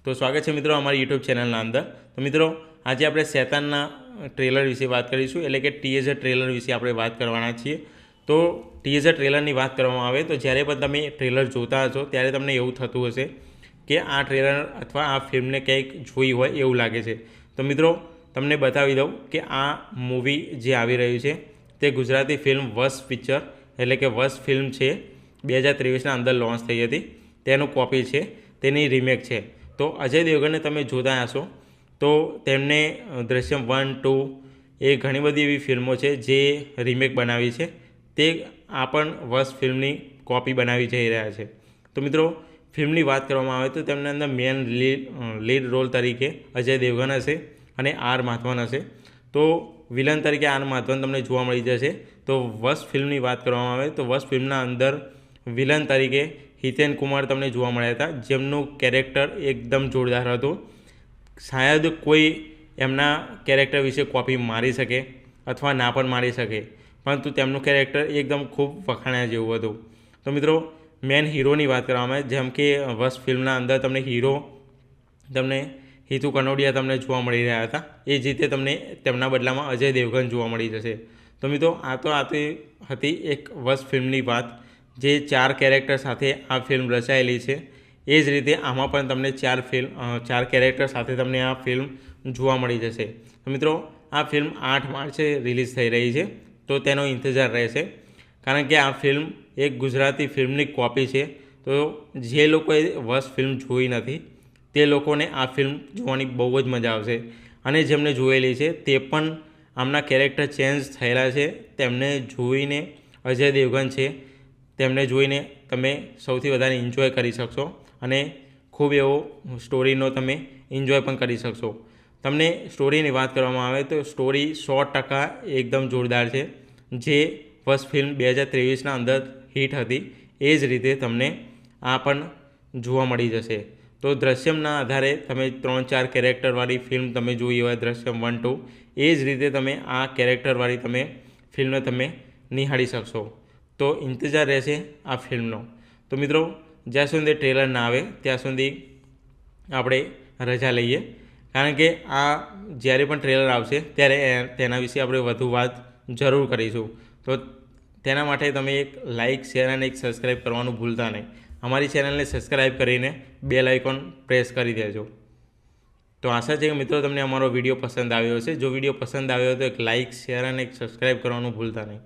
तो स्वागत है मित्रों अमरी यूट्यूब चैनल अंदर। तो मित्रों आज आप शैतानना ट्रेलर विषे बात करीशुं, एटले के टीएजर ट्रेलर विषे आपणे बात करवाना छीए। तो टीएजर ट्रेलरनी बात करवामां आवे तो ज्यारे पण तमे ट्रेलर जोता हशो त्यारे तमने एवुं थतुं हशे कि आ ट्रेलर अथवा आ फिल्मने क्यांक जोई होय एवुं लागे छे। तो मित्रों तमने बतावी दऊं कि आ मूवी जे आवी रही छे ते गुजराती फिल्म वश पिक्चर एटले के वश फिल्म छे 2023 अंदर लॉन्च थई हती, तेनुं कॉपी छे, तेनी रिमेक छे। तो अजय देवगणने तमे जोता हशो तो तेमणे दृश्यम 1, 2 ए घणी बधी एवी फिल्मों छे जे रिमेक बनावी छे, ते आ पण वश फिल्मनी कॉपी बनावी जई रह्या छे। तो मित्रों फिल्मनी बात करवामां आवे तो तेमना अंदर मेन लीड रोल तरीके अजय देवगण हशे अने आर माधवन हशे। तो विलन तरीके आर माधवन तमने जोवा मळी जशे। तो वश फिल्मनी बात करवामां आवे तो वश फिल्मना अंदर विलन तरीके हितेन कुमार तमने जोवा मळ्या हता, जेमनुं केरेक्टर एकदम जोरदार हतुं। शायद कोई एमना केरेक्टर विषे कॉपी मारी शके अथवा ना पण मारी शके, परंतु तेमनुं केरेक्टर एकदम खूब वखाण्या जेवुं हतुं। तो मित्रों मेन हीरोनी बात करवामां आवे जेम के वश फिल्मना अंदर तमने हीरो तमने हितू कनोडिया तमने जोवा मळी रह्या हता, ए ज रीते तमने तेमना बदलामां अजय देवगण जोवा मळी जशे। तो मित्रों आ हती एक वश फिल्मनी बात जे 4 केरेक्टर साथे आ फिल्म रचायेली छे। ए ज रीते आमां पण तमने 4 केरेक्टर साथे तमने आ फिल्म जोवा मळी जशे। तो मित्रों आ फिल्म 8 मार्चे रिलीज थई रही छे, तो तेनो इंतजार रहेशे, कारण के आ फिल्म एक गुजराती फिल्मनी कॉपी छे। तो जे लोकोए वश फिल्म जोई नथी ते लोकोने आ फिल्म जोवानी बहु ज मजा आवशे, अने जेमने जोयेली छे ते पण आमना केरेक्टर चेन्ज थयेला छे। तेमने जोईने अजय देवगण छे तेमने जोईने तमे सौथी वधारे एन्जॉय करी शकशो अने खूब एवो स्टोरीनो तमे एन्जॉय पण करी शकशो। तमने स्टोरीनी बात करवामां आवे तो स्टोरी 100% एकदम जोरदार छे, जे वश फिल्म 2023 अंदर हिट हती ए ज रीते तमने आ पण जोवा मळी जशे। तो दृश्यमना आधारे तमे 3-4 केरेक्टरवाળી फिल्म तमे जोई होय दृश्यम 1, 2 ए ज रीते तमे आ केरेक्टरवाળી तमे फिल्म तमे निहाળી शकशो। तो इंतजार रहेशे आ फिल्मनो। तो मित्रों ज्यां सुधी ट्रेलर ना आवे त्यां सुधी आपणे रजा लईए, कारण के आ ज्यारे पण ट्रेलर आवशे त्यारे तेना विषे आपणे वधु वात जरूर करीशुं। तो तेना माटे तमे एक लाइक, शेर अने एक सब्सक्राइब करवानुं भूलता नहीं। अमारी चेनलने सब्सक्राइब करीने बेल आइकॉन प्रेस करी देजो। तो आशा है कि मित्रों तमने अमारो विडियो पसंद आव्यो हशे। जो विडियो पसंद आव्यो तो एक लाइक, शेर अने एक सब्सक्राइब करवानुं भूलता नहीं।